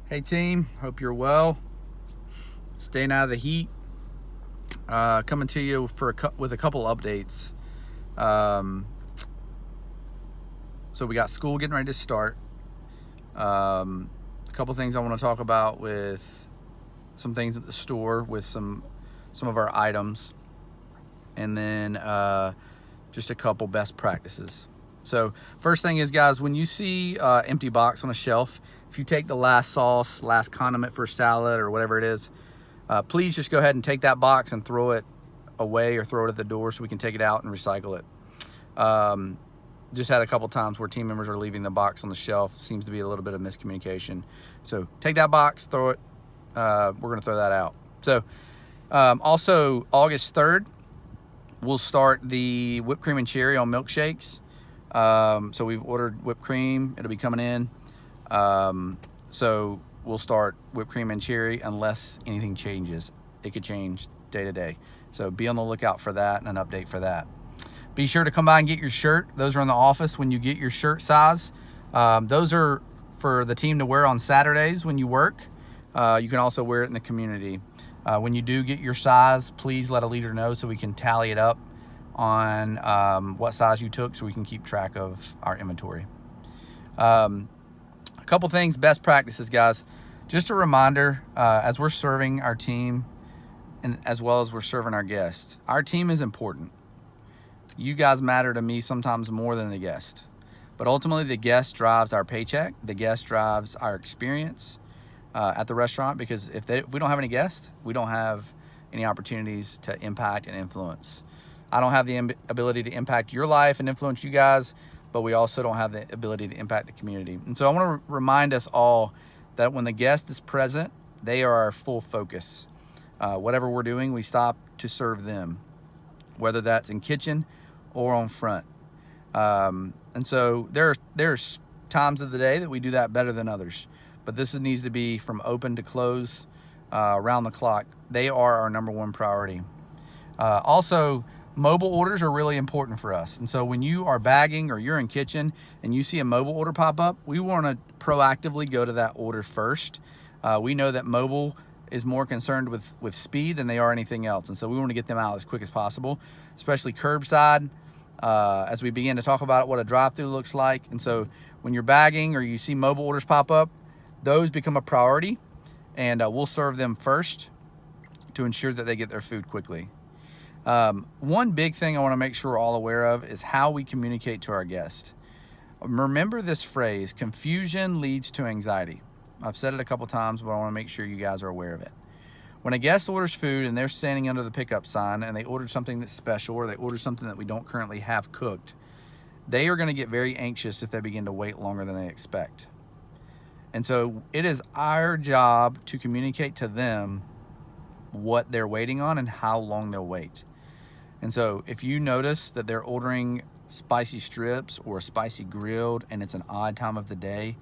Hey team, hope you're well. Staying out of the heat. Coming to you with a couple updates. Um, so we got school getting ready to start. A couple things I want to talk about with some things at the store with some of our items, and then just a couple best practices. So first thing is, guys, when you see empty box on a shelf, if you take the last sauce, last condiment for a salad or whatever it is, please just go ahead and take that box and throw it away or throw it at the door so we can take it out and recycle it. Just had a couple times where team members are leaving the box on the shelf. Seems to be a little bit of miscommunication. So take that box, throw it. We're going to throw that out. So also August 3rd, we'll start the whipped cream and cherry on milkshakes. So we've ordered whipped cream. It'll be coming in. So we'll start whipped cream and cherry unless anything changes. It could change day to day. So be on the lookout for that and an update for that. Be sure to come by and get your shirt. Those are in the office when you get your shirt size. Those are for the team to wear on Saturdays when you work. You can also wear it in the community. When you do get your size, please let a leader know so we can tally it up on what size you took so we can keep track of our inventory. A couple things, best practices, guys. Just a reminder, as we're serving our team and as well as we're serving our guests, our team is important. You guys matter to me sometimes more than the guest. But ultimately, the guest drives our paycheck. The guest drives our experience at the restaurant, because if we don't have any guests, we don't have any opportunities to impact and influence. I don't have the ability to impact your life and influence you guys, but we also don't have the ability to impact the community. And so I want to remind us all that when the guest is present, they are our full focus. Whatever we're doing, we stop to serve them, whether that's in kitchen or on front. And so there's times of the day that we do that better than others, but this needs to be from open to close, around the clock. They are our number one priority. Also, mobile orders are really important for us. And so when you are bagging or you're in kitchen and you see a mobile order pop up, we want to proactively go to that order first. We know that mobile is more concerned with speed than they are anything else. And so we want to get them out as quick as possible, especially curbside, as we begin to talk about what a drive-through looks like. And so when you're bagging or you see mobile orders pop up, those become a priority, and we'll serve them first to ensure that they get their food quickly. One big thing I want to make sure we're all aware of is how we communicate to our guests. Remember this phrase: confusion leads to anxiety. I've said it a couple times, but I want to make sure you guys are aware of it. When a guest orders food and they're standing under the pickup sign and they ordered something that's special, or they ordered something that we don't currently have cooked, they are going to get very anxious if they begin to wait longer than they expect. And so it is our job to communicate to them what they're waiting on and how long they'll wait. And so if you notice that they're ordering spicy strips or spicy grilled and it's an odd time of the day,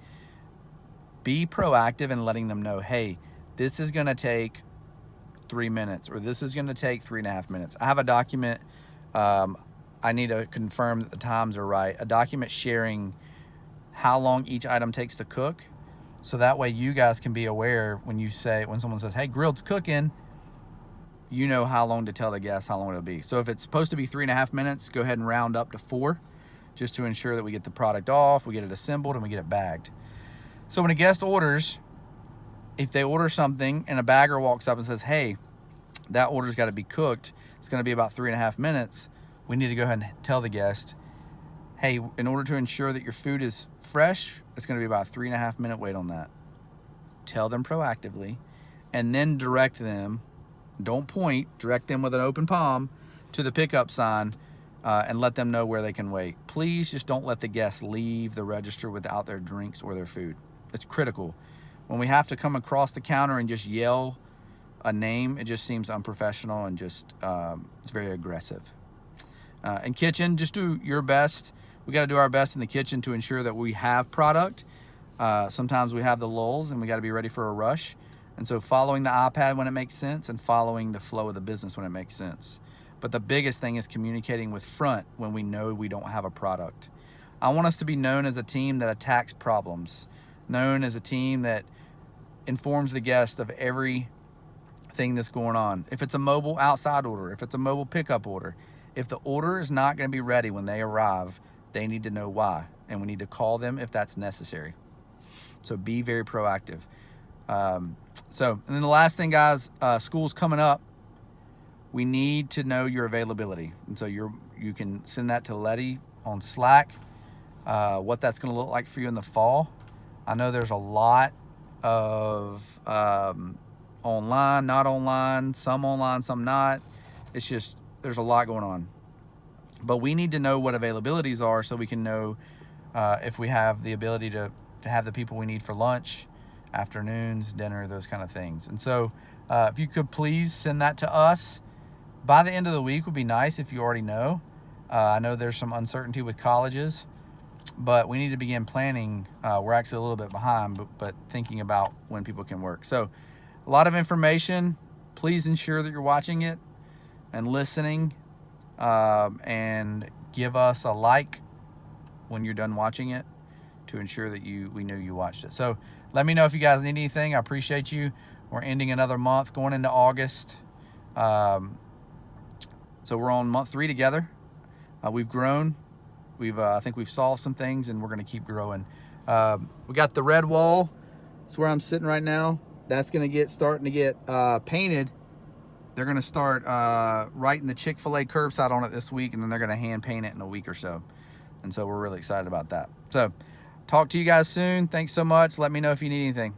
be proactive in letting them know, hey, this is going to take 3 minutes, or this is going to take 3.5 minutes. I have a document. I need to confirm that the times are right. A document sharing how long each item takes to cook. So that way you guys can be aware when someone says, hey, grilled's cooking, you know how long to tell the guests how long it'll be. So if it's supposed to be 3.5 minutes, go ahead and round up to 4, just to ensure that we get the product off, we get it assembled, and we get it bagged. So when a guest orders, if they order something and a bagger walks up and says, hey, that order's got to be cooked, it's going to be about 3.5 minutes, we need to go ahead and tell the guest, hey, in order to ensure that your food is fresh, it's going to be about a 3.5 minute wait on that. Tell them proactively, and then direct them. Don't point, direct them with an open palm to the pickup sign, and let them know where they can wait. Please just don't let the guests leave the register without their drinks or their food. It's critical. When we have to come across the counter and just yell a name, it just seems unprofessional and just it's very aggressive. In kitchen, just do your best. We got to do our best in the kitchen to ensure that we have product. Sometimes we have the lulls and we got to be ready for a rush. And so following the iPad when it makes sense, and following the flow of the business when it makes sense. But the biggest thing is communicating with front when we know we don't have a product. I want us to be known as a team that attacks problems, known as a team that informs the guest of everything that's going on. If it's a mobile outside order, if it's a mobile pickup order, if the order is not going to be ready when they arrive, they need to know why, and we need to call them if that's necessary. So be very proactive. And then the last thing, guys, school's coming up. We need to know your availability. And so you can send that to Letty on Slack, what that's going to look like for you in the fall. I know there's a lot of online, not online, some not. It's just, there's a lot going on. But we need to know what availabilities are so we can know if we have the ability to have the people we need for lunch, afternoons, dinner, those kind of things. And so if you could please send that to us by the end of the week would be nice if you already know. I know there's some uncertainty with colleges, but we need to begin planning. We're actually a little bit behind, but thinking about when people can work. So a lot of information. Please ensure that you're watching it and listening, and give us a like when you're done watching it to ensure that we know you watched it. So let me know if you guys need anything. I appreciate you. We're ending another month, going into August. So we're on month 3 together. We've grown. I think we've solved some things, and we're going to keep growing. We got the red wall. It's where I'm sitting right now. That's going to starting to get painted. They're going to start writing the Chick-fil-A curbside on it this week, and then they're going to hand paint it in a week or so. And so we're really excited about that. So talk to you guys soon. Thanks so much. Let me know if you need anything.